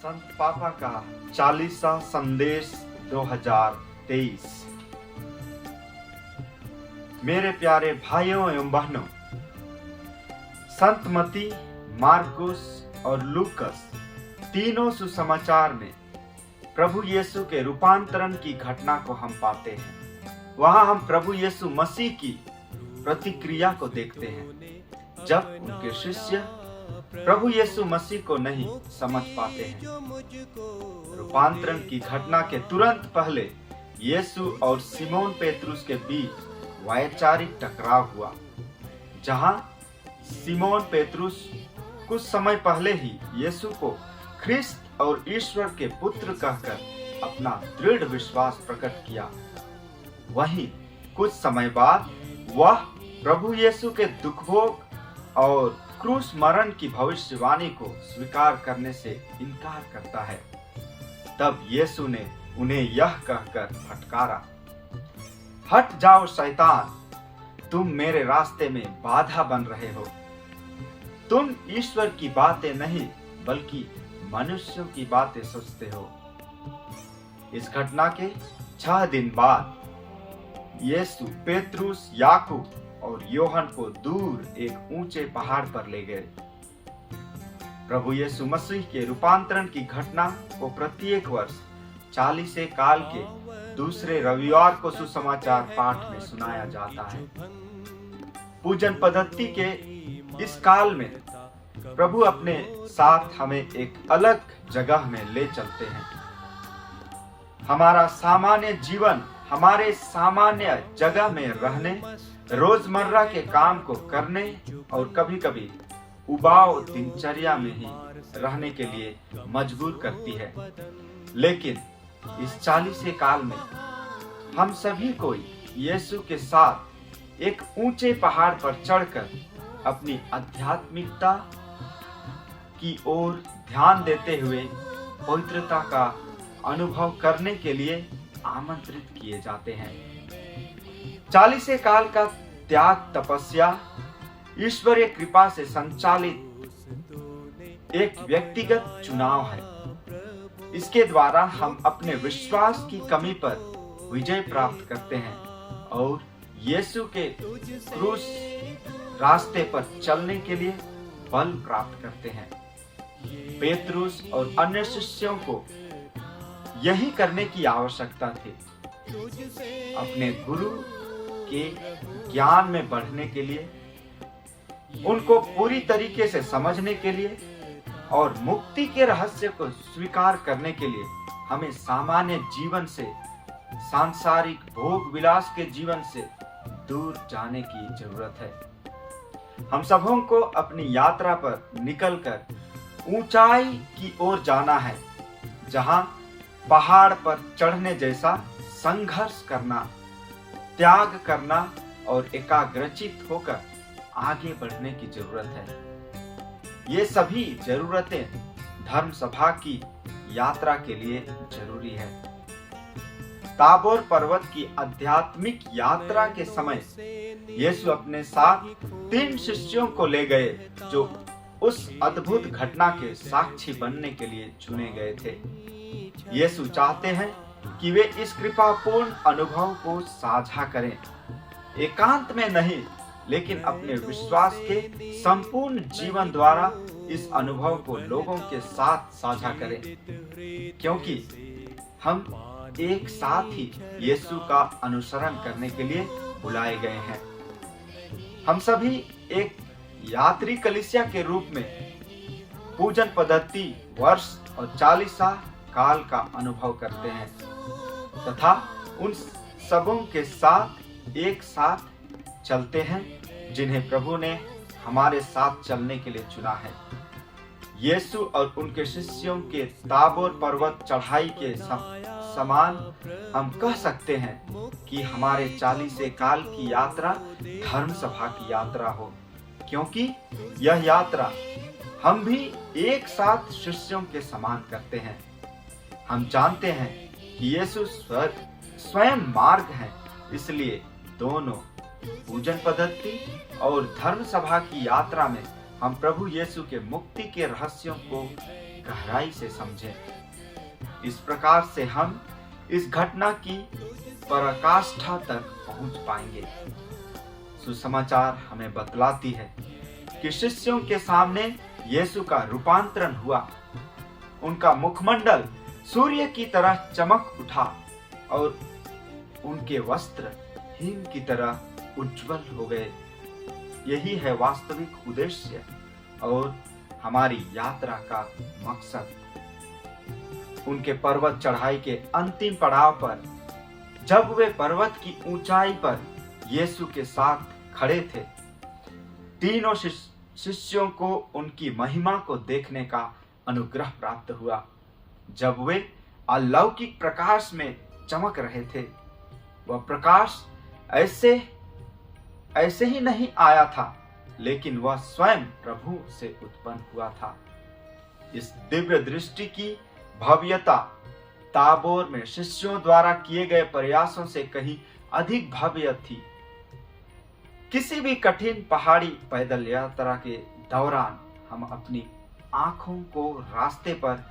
संत पापा का 40वां संदेश 2023। मेरे प्यारे भाइयों एवं बहनों, संत मत्ती, मार्कुस और लूकस तीनों सुसमाचार में प्रभु यीशु के रूपांतरण की घटना को हम पाते हैं। वहां हम प्रभु यीशु मसीह की प्रतिक्रिया को देखते हैं जब उनके शिष्य प्रभु यीशु मसीह को नहीं समझ पाते हैं। रूपांतरण की घटना के तुरंत पहले यीशु और सिमोन पेतरुस के बीच वैचारिक टकराव हुआ, जहां सिमोन पेतरुस कुछ समय पहले ही यीशु को ख्रिस्त और ईश्वर के पुत्र कहकर अपना दृढ़ विश्वास प्रकट किया। वहीं कुछ समय बाद वह प्रभु यीशु के दुखभोग और क्रूस मरण की भविष्यवाणी को स्वीकार करने से इनकार करता है। तब यीशु ने उन्हें यह कहकर फटकारा, हट जाओ शैतान, तुम मेरे रास्ते में बाधा बन रहे हो। तुम ईश्वर की बातें नहीं बल्कि मनुष्यों की बातें सोचते हो। इस घटना के 6 दिन बाद यीशु पेतरुस, याकूब और योहन को दूर एक ऊंचे पहाड़ पर ले गए। प्रभु यीशु मसीह के रूपांतरण की घटना को प्रत्येक वर्ष 40 काल के दूसरे रविवार को सुसमाचार पाठ में सुनाया जाता है। पूजन पद्धति के इस काल में प्रभु अपने साथ हमें एक अलग जगह में ले चलते हैं। हमारा सामान्य जीवन हमारे सामान्य जगह में रहने, रोजमर्रा के काम को करने और कभी-कभी उबाऊ दिनचर्या में ही रहने के लिए मजबूर करती है। लेकिन इस 40 काल में हम सभी को यीशु के साथ एक ऊंचे पहाड़ पर चढ़कर अपनी आध्यात्मिकता की ओर ध्यान देते हुए पवित्रता का अनुभव करने के लिए आमंत्रित किए जाते हैं। 40 काल का त्याग तपस्या ईश्वरीय कृपा से संचालित एक व्यक्तिगत चुनाव है। इसके द्वारा हम अपने विश्वास की कमी पर विजय प्राप्त करते हैं और यीशु के क्रूस रास्ते पर चलने के लिए बल प्राप्त करते हैं। पेतरुस और अन्य शिष्यों को यही करने की आवश्यकता थी। अपने गुरु के ज्ञान में बढ़ने के लिए, उनको पूरी तरीके से समझने के लिए और मुक्ति के रहस्य को स्वीकार करने के लिए हमें सामान्य जीवन से, सांसारिक भोग विलास के जीवन से दूर जाने की जरूरत है। हम सबों को अपनी यात्रा पर निकलकर ऊंचाई की ओर जाना है, जहां पहाड़ पर चढ़ने जैसा संघर्ष करना, त्याग करना और एकाग्रचित होकर आगे बढ़ने की जरूरत है। ये सभी जरूरतें धर्म सभा की यात्रा के लिए जरूरी है। ताबोर पर्वत की आध्यात्मिक यात्रा के समय यीशु अपने साथ 3 शिष्यों को ले गए जो उस अद्भुत घटना के साक्षी बनने के लिए चुने गए थे। यीशु चाहते हैं कि वे इस कृपापूर्ण अनुभव को साझा करें, एकांत में नहीं लेकिन अपने विश्वास के संपूर्ण जीवन द्वारा इस अनुभव को लोगों के साथ साझा करें, क्योंकि हम एक साथ ही यीशु का अनुसरण करने के लिए बुलाए गए हैं। हम सभी एक यात्री कलीसिया के रूप में पूजन पद्धति वर्ष और 40 काल का अनुभव करते हैं तथा उन सबों के साथ एक साथ चलते हैं जिन्हें प्रभु ने हमारे साथ चलने के लिए चुना है। यीशु और उनके शिष्यों के ताबोर पर्वत चढ़ाई के समान हम कह सकते हैं कि हमारे 40 काल की यात्रा धर्म सभा की यात्रा हो, क्योंकि यह यात्रा हम भी एक साथ शिष्यों के समान करते हैं। हम जानते हैं कि यीशु स्वयं मार्ग है, इसलिए दोनों पूजन पद्धति और धर्म सभा की यात्रा में हम प्रभु यीशु के मुक्ति के रहस्यों को गहराई से समझें। इस प्रकार से हम इस घटना की पराकाष्ठा तक पहुंच पाएंगे। सुसमाचार हमें बतलाती है कि शिष्यों के सामने यीशु का रूपांतरण हुआ। उनका मुखमंडल सूर्य की तरह चमक उठा और उनके वस्त्र हिम की तरह उज्जवल हो गए। यही है वास्तविक उद्देश्य और हमारी यात्रा का मकसद। उनके पर्वत चढ़ाई के अंतिम पड़ाव पर, जब वे पर्वत की ऊंचाई पर यीशु के साथ खड़े थे, तीनों शिष्यों को उनकी महिमा को देखने का अनुग्रह प्राप्त हुआ। जब वे अलौकिक प्रकाश में चमक रहे थे, वह प्रकाश ऐसे ही नहीं आया था, लेकिन वह स्वयं प्रभु से उत्पन्न हुआ था। इस दिव्य दृष्टि की भव्यता ताबोर में शिष्यों द्वारा किए गए प्रयासों से कहीं अधिक भव्य थी। किसी भी कठिन पहाड़ी पैदल यात्रा के दौरान हम अपनी आंखों को रास्ते पर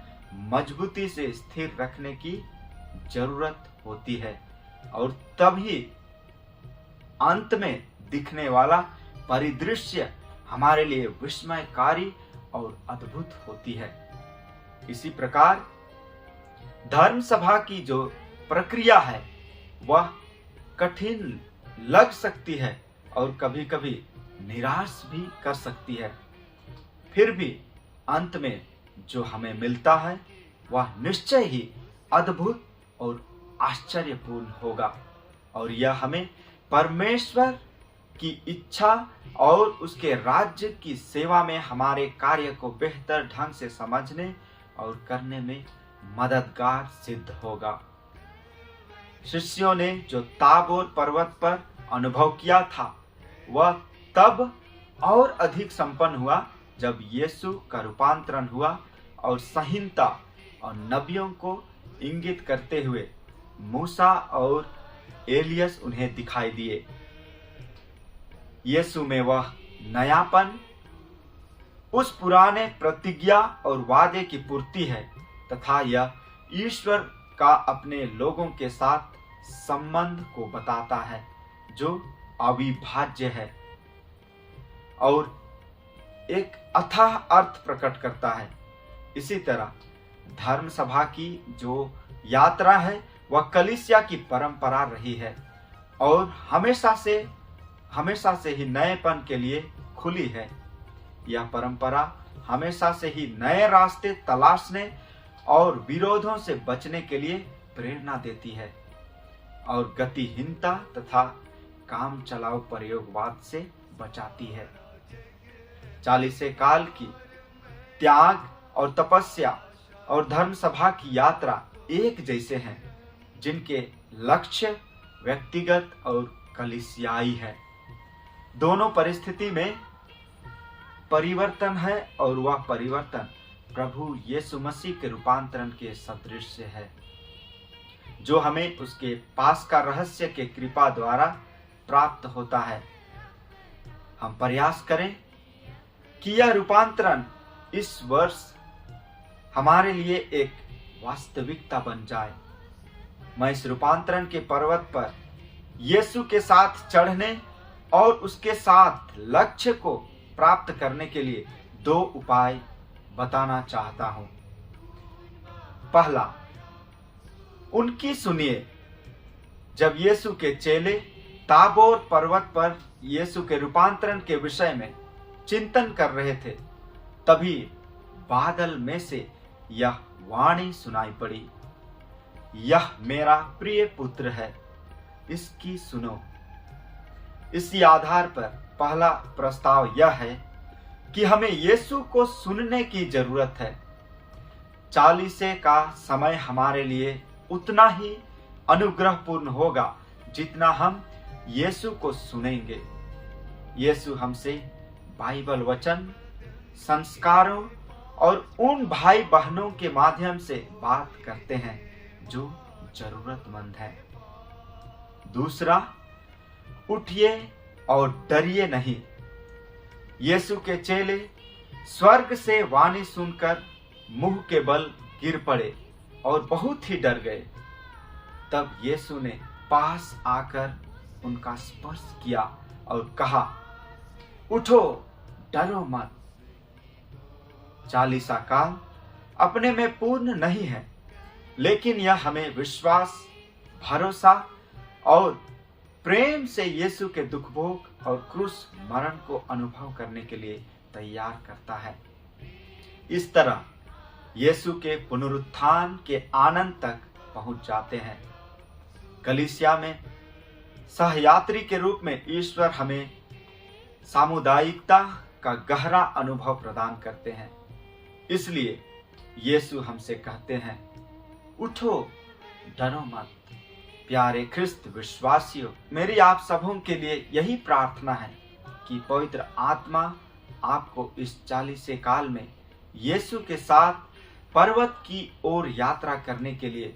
मजबूती से स्थिर रखने की जरूरत होती है, और तभी अंत में दिखने वाला परिदृश्य हमारे लिए विस्मयकारी और अद्भुत होती है। इसी प्रकार धर्म सभा की जो प्रक्रिया है वह कठिन लग सकती है और कभी कभी निराश भी कर सकती है। फिर भी अंत में जो हमें मिलता है वह निश्चय ही अद्भुत और आश्चर्यपूर्ण होगा, और यह हमें परमेश्वर की इच्छा और उसके राज्य की सेवा में हमारे कार्य को बेहतर ढंग से समझने और करने में मददगार सिद्ध होगा। शिष्यों ने जो ताबोर पर्वत पर अनुभव किया था वह तब और अधिक संपन्न हुआ जब यीशु का रूपांतरण हुआ और संहिता और नबियों को इंगित करते हुए मूसा और एलियस उन्हें दिखाई दिए। यीशु में वह नयापन उस पुराने प्रतिज्ञा और वादे की पूर्ति है, तथा यह ईश्वर का अपने लोगों के साथ संबंध को बताता है जो अविभाज्य है और एक अथाह अर्थ प्रकट करता है। इसी तरह धर्म सभा की जो यात्रा है वह कलीसिया की परंपरा रही है और हमेशा से ही नएपन के लिए खुली है। यह परंपरा हमेशा से ही नए रास्ते तलाशने और विरोधों से बचने के लिए प्रेरणा देती है और गतिहीनता तथा काम चलाओ प्रयोगवाद से बचाती है। 40 काल की त्याग और तपस्या और धर्म सभा की यात्रा एक जैसे हैं, जिनके लक्ष्य व्यक्तिगत और कलीसियाई है। दोनों परिस्थिति में परिवर्तन है और वह परिवर्तन प्रभु यीशु मसीह के रूपांतरण के सदृश है, जो हमें उसके पास का रहस्य के कृपा द्वारा प्राप्त होता है। हम प्रयास करें कि यह रूपांतरण इस वर्ष हमारे लिए एक वास्तविकता बन जाए। मैं इस रूपांतरण के पर्वत पर यीशु के साथ चढ़ने और उसके साथ लक्ष्य को प्राप्त करने के लिए 2 उपाय बताना चाहता हूं। पहला, उनकी सुनिए। जब यीशु के चेले ताबोर पर्वत पर यीशु के रूपांतरण के विषय में चिंतन कर रहे थे, तभी बादल में से यह वाणी सुनाई पड़ी, यह मेरा प्रिय पुत्र है, इसकी सुनो। इसी आधार पर पहला प्रस्ताव यह है कि हमें यीशु को सुनने की जरूरत है। 40 का समय हमारे लिए उतना ही अनुग्रहपूर्ण होगा जितना हम यीशु को सुनेंगे। यीशु हमसे बाइबल वचन, संस्कारों और उन भाई बहनों के माध्यम से बात करते हैं जो जरूरतमंद है। दूसरा, उठिए और डरिए नहीं। यीशु के चेले स्वर्ग से वाणी सुनकर मुंह के बल गिर पड़े और बहुत ही डर गए। तब यीशु ने पास आकर उनका स्पर्श किया और कहा, उठो, डरो मत। चालीसा काल अपने में पूर्ण नहीं है, लेकिन यह हमें विश्वास, भरोसा और प्रेम से यीशु के दुख भोग और क्रूस मरण को अनुभव करने के लिए तैयार करता है। इस तरह यीशु के पुनरुत्थान के आनंद तक पहुंच जाते हैं। कलीसिया में सहयात्री के रूप में ईश्वर हमें सामुदायिकता का गहरा अनुभव प्रदान करते हैं। इसलिए यीशु हमसे कहते हैं, उठो, डरो मत। प्यारे ख्रिस्त विश्वासियों, मेरी आप सबों के लिए यही प्रार्थना है कि पवित्र आत्मा आपको इस 40 काल में यीशु के साथ पर्वत की ओर यात्रा करने के लिए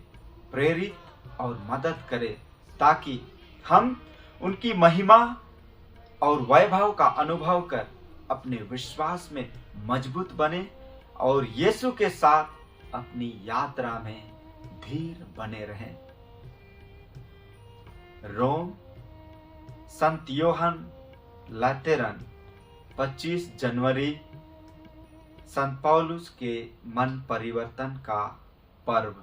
प्रेरित और मदद करे, ताकि हम उनकी महिमा और वैभव का अनुभव कर अपने विश्वास में मजबूत बने और यीशु के साथ अपनी यात्रा में धीर बने रहें। रोम, संत योहन लातेरन, 25 जनवरी, संत पौलुस के मन परिवर्तन का पर्व।